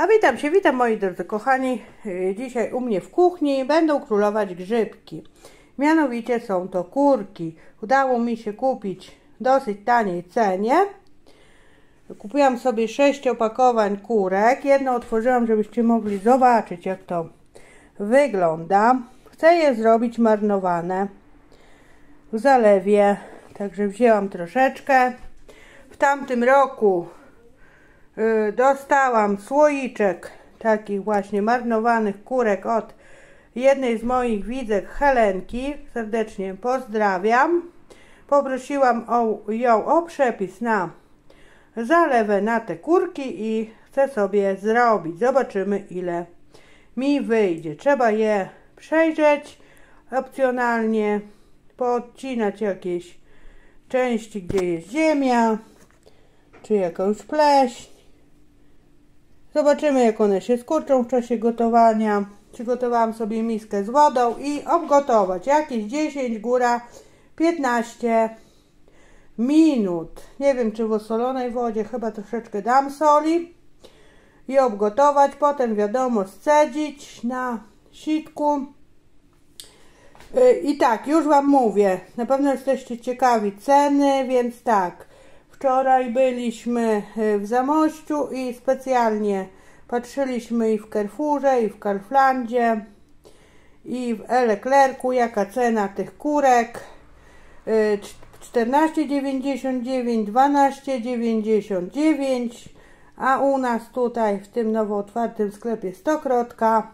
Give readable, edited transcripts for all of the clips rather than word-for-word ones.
A witam moi drodzy kochani. Dzisiaj u mnie w kuchni będą królować grzybki. Mianowicie są to kurki. Udało mi się kupić w dosyć taniej cenie. Kupiłam sobie 6 opakowań kurek. Jedno otworzyłam, żebyście mogli zobaczyć, jak to wygląda. Chcę je zrobić marynowane w zalewie. Także wzięłam troszeczkę. W tamtym roku dostałam słoiczek takich właśnie marynowanych kurek od jednej z moich widzek, Helenki. Serdecznie pozdrawiam. Poprosiłam ją o przepis na zalewę na te kurki i chcę sobie zrobić. Zobaczymy, ile mi wyjdzie. Trzeba je przejrzeć, opcjonalnie poodcinać jakieś części, gdzie jest ziemia czy jakąś pleśń. Zobaczymy, jak one się skurczą w czasie gotowania. Przygotowałam sobie miskę z wodą i obgotować jakieś 10, góra 15 minut. Nie wiem, czy w osolonej wodzie, chyba troszeczkę dam soli. I obgotować, potem wiadomo scedzić na sitku. I tak, już Wam mówię, na pewno jesteście ciekawi ceny, więc tak. Wczoraj byliśmy w Zamościu i specjalnie patrzyliśmy i w Carrefourze, i w Kauflandzie, i w E-Leclercu, jaka cena tych kurek. 14,99, 12,99, a u nas tutaj w tym nowo otwartym sklepie Stokrotka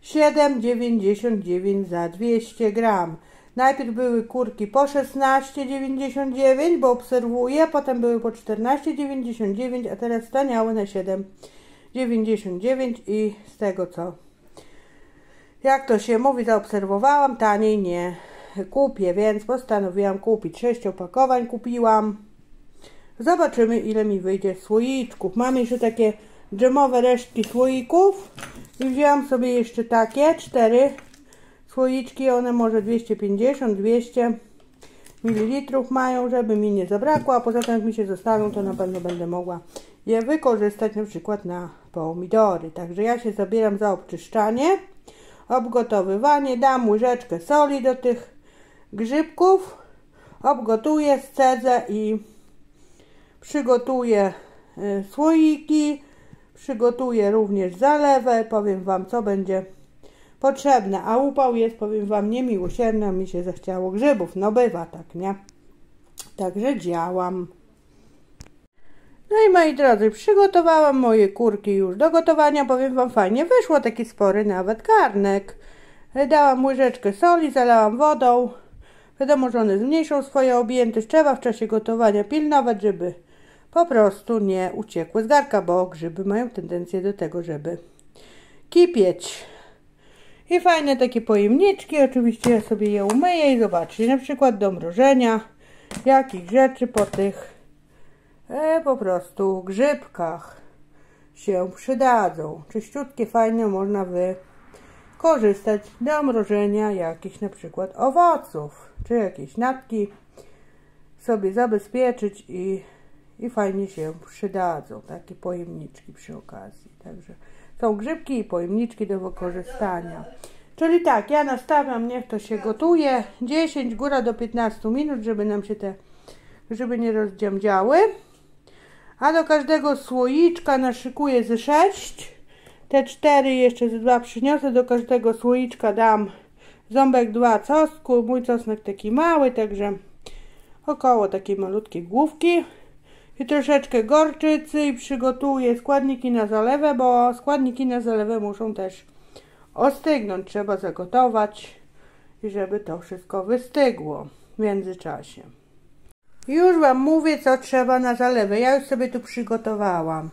7,99 za 200 gram. Najpierw były kurki po 16,99, bo obserwuję, potem były po 14,99, a teraz staniały na 7,99 i z tego, co jak to się mówi, zaobserwowałam, taniej nie kupię, więc postanowiłam kupić 6 opakowań, kupiłam. Zobaczymy, ile mi wyjdzie słoiczków. Mam jeszcze takie dżemowe resztki słoików i wzięłam sobie jeszcze takie 4 słoiczki, one może 250-200 ml mają, żeby mi nie zabrakło, a poza tym jak mi się zostaną, to na pewno będę mogła je wykorzystać na przykład na pomidory. Także ja się zabieram za obczyszczanie, obgotowywanie, dam łyżeczkę soli do tych grzybków, obgotuję, scedzę i przygotuję słoiki, przygotuję również zalewę, powiem Wam, co będzie potrzebne, a upał jest, powiem Wam, niemiłosierny, mi się zachciało grzybów, no bywa tak, nie? Także działam. No i moi drodzy, przygotowałam moje kurki już do gotowania, powiem Wam, fajnie wyszło, taki spory nawet garnek. Dałam łyżeczkę soli, zalałam wodą, wiadomo, że one zmniejszą swoją objętość, trzeba w czasie gotowania pilnować, żeby po prostu nie uciekły z garnka, bo grzyby mają tendencję do tego, żeby kipieć. I fajne takie pojemniczki, oczywiście ja sobie je umyję i zobaczcie, na przykład do mrożenia jakich rzeczy po tych po prostu grzybkach się przydadzą. Czyściutkie, fajne, można wykorzystać do mrożenia jakichś na przykład owoców, czy jakieś natki sobie zabezpieczyć i fajnie się przydadzą, takie pojemniczki przy okazji. Także są grzybki i pojemniczki do wykorzystania. Czyli tak, ja nastawiam, niech to się gotuje 10, góra do 15 minut, żeby nam się te grzyby nie rozdziamdziały. A do każdego słoiczka naszykuję ze 6. Te 4 jeszcze ze 2 przyniosę. Do każdego słoiczka dam ząbek 2 czosnku. Mój czosnek taki mały, także około takiej malutkiej główki. I troszeczkę gorczycy i przygotuję składniki na zalewę, bo składniki na zalewę muszą też ostygnąć. Trzeba zagotować i żeby to wszystko wystygło w międzyczasie. Już Wam mówię, co trzeba na zalewę. Ja już sobie tu przygotowałam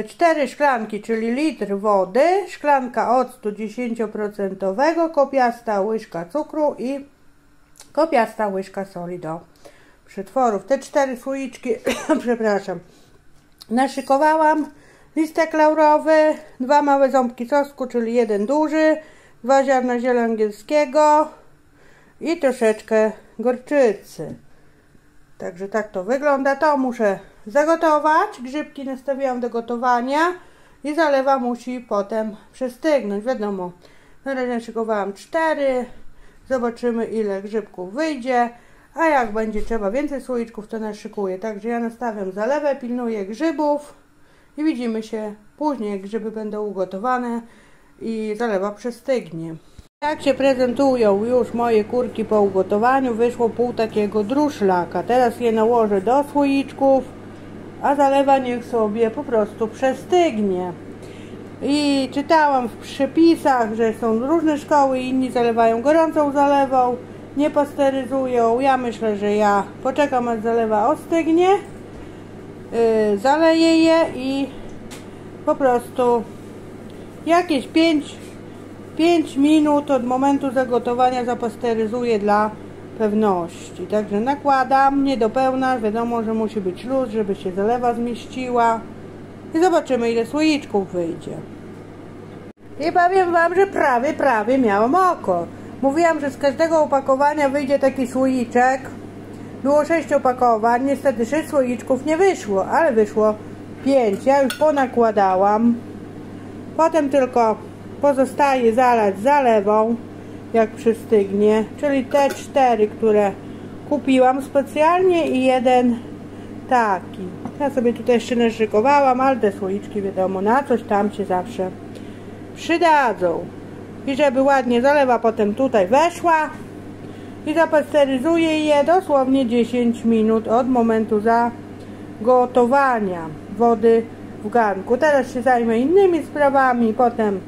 4 szklanki, czyli litr wody, szklanka octu 10%, kopiasta łyżka cukru i kopiasta łyżka soli do przetworów. Te 4 słoiczki, przepraszam, naszykowałam. Listek laurowy, 2 małe ząbki czosnku, czyli 1 duży, 2 ziarna ziela angielskiego i troszeczkę gorczycy. Także tak to wygląda. To muszę zagotować. Grzybki nastawiłam do gotowania. i zalewa musi potem przestygnąć. Wiadomo, na razie szykowałam 4, zobaczymy ile grzybków wyjdzie, a jak będzie trzeba więcej słoiczków, to naszykuję. Także ja nastawiam zalewę, pilnuję grzybów i widzimy się później, jak grzyby będą ugotowane i zalewa przestygnie. Jak się prezentują już moje kurki po ugotowaniu, wyszło pół takiego druszlaka. Teraz je nałożę do słoiczków, a zalewa niech sobie po prostu przestygnie. I czytałam w przepisach, że są różne szkoły, inni zalewają gorącą zalewą, nie pasteryzują. Ja myślę, że ja poczekam, aż zalewa ostygnie, zaleję je i po prostu jakieś 5 minut od momentu zagotowania zapasteryzuję dla pewności. Także nakładam, nie do pełna, wiadomo, że musi być luz, żeby się zalewa zmieściła i zobaczymy, ile słoiczków wyjdzie. I powiem wam, że prawie miałam oko. Mówiłam, że z każdego opakowania wyjdzie taki słoiczek. Było 6 opakowań, niestety 6 słoiczków nie wyszło, ale wyszło 5. Ja już ponakładałam. Potem tylko pozostaje zalać zalewą, jak przystygnie, czyli te 4, które kupiłam specjalnie i jeden taki. Ja sobie tutaj jeszcze naszykowałam, ale te słoiczki wiadomo, na coś tam się zawsze przydadzą. I żeby ładnie zalewa potem tutaj weszła i zapasteryzuję je dosłownie 10 minut od momentu zagotowania wody w garnku. Teraz się zajmę innymi sprawami, potem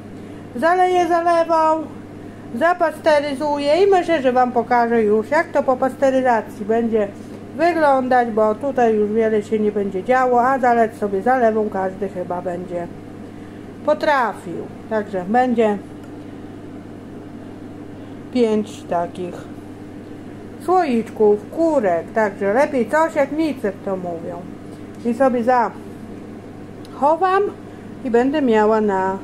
zaleję zalewą, zapasteryzuję i myślę, że wam pokażę już, jak to po pasteryzacji będzie wyglądać, bo tutaj już wiele się nie będzie działo, a zaleć sobie zalewą każdy chyba będzie potrafił. Także będzie 5 takich słoiczków kurek, także lepiej coś jak nic, jak to mówią. I sobie zachowam i będę miała na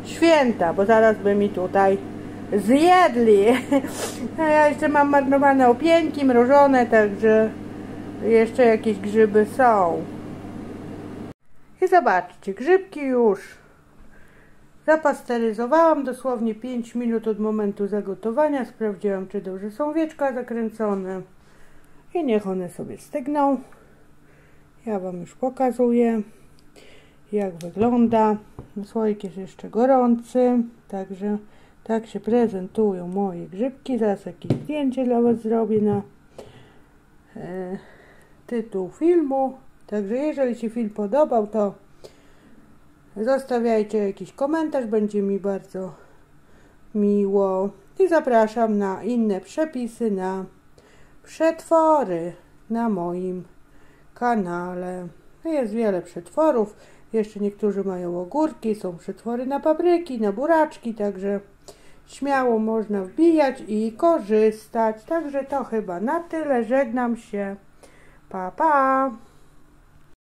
święta, bo zaraz by mi tutaj zjedli. A ja jeszcze mam marnowane opieńki mrożone, także jeszcze jakieś grzyby są. I zobaczcie, grzybki już zapasteryzowałam dosłownie 5 minut od momentu zagotowania. Sprawdziłam, czy dobrze są wieczka zakręcone i niech one sobie stygną. Ja wam już pokazuję, jak wygląda. Słoik jest jeszcze gorący, także tak się prezentują moje grzybki. Zaraz jakieś zdjęcie dla was zrobię na tytuł filmu. Także jeżeli się film podobał, to zostawiajcie jakiś komentarz, będzie mi bardzo miło. I zapraszam na inne przepisy, na przetwory na moim kanale. Jest wiele przetworów. Jeszcze niektórzy mają ogórki, są przetwory na papryki, na buraczki, także śmiało można wbijać i korzystać. Także to chyba na tyle. Żegnam się. Pa, pa!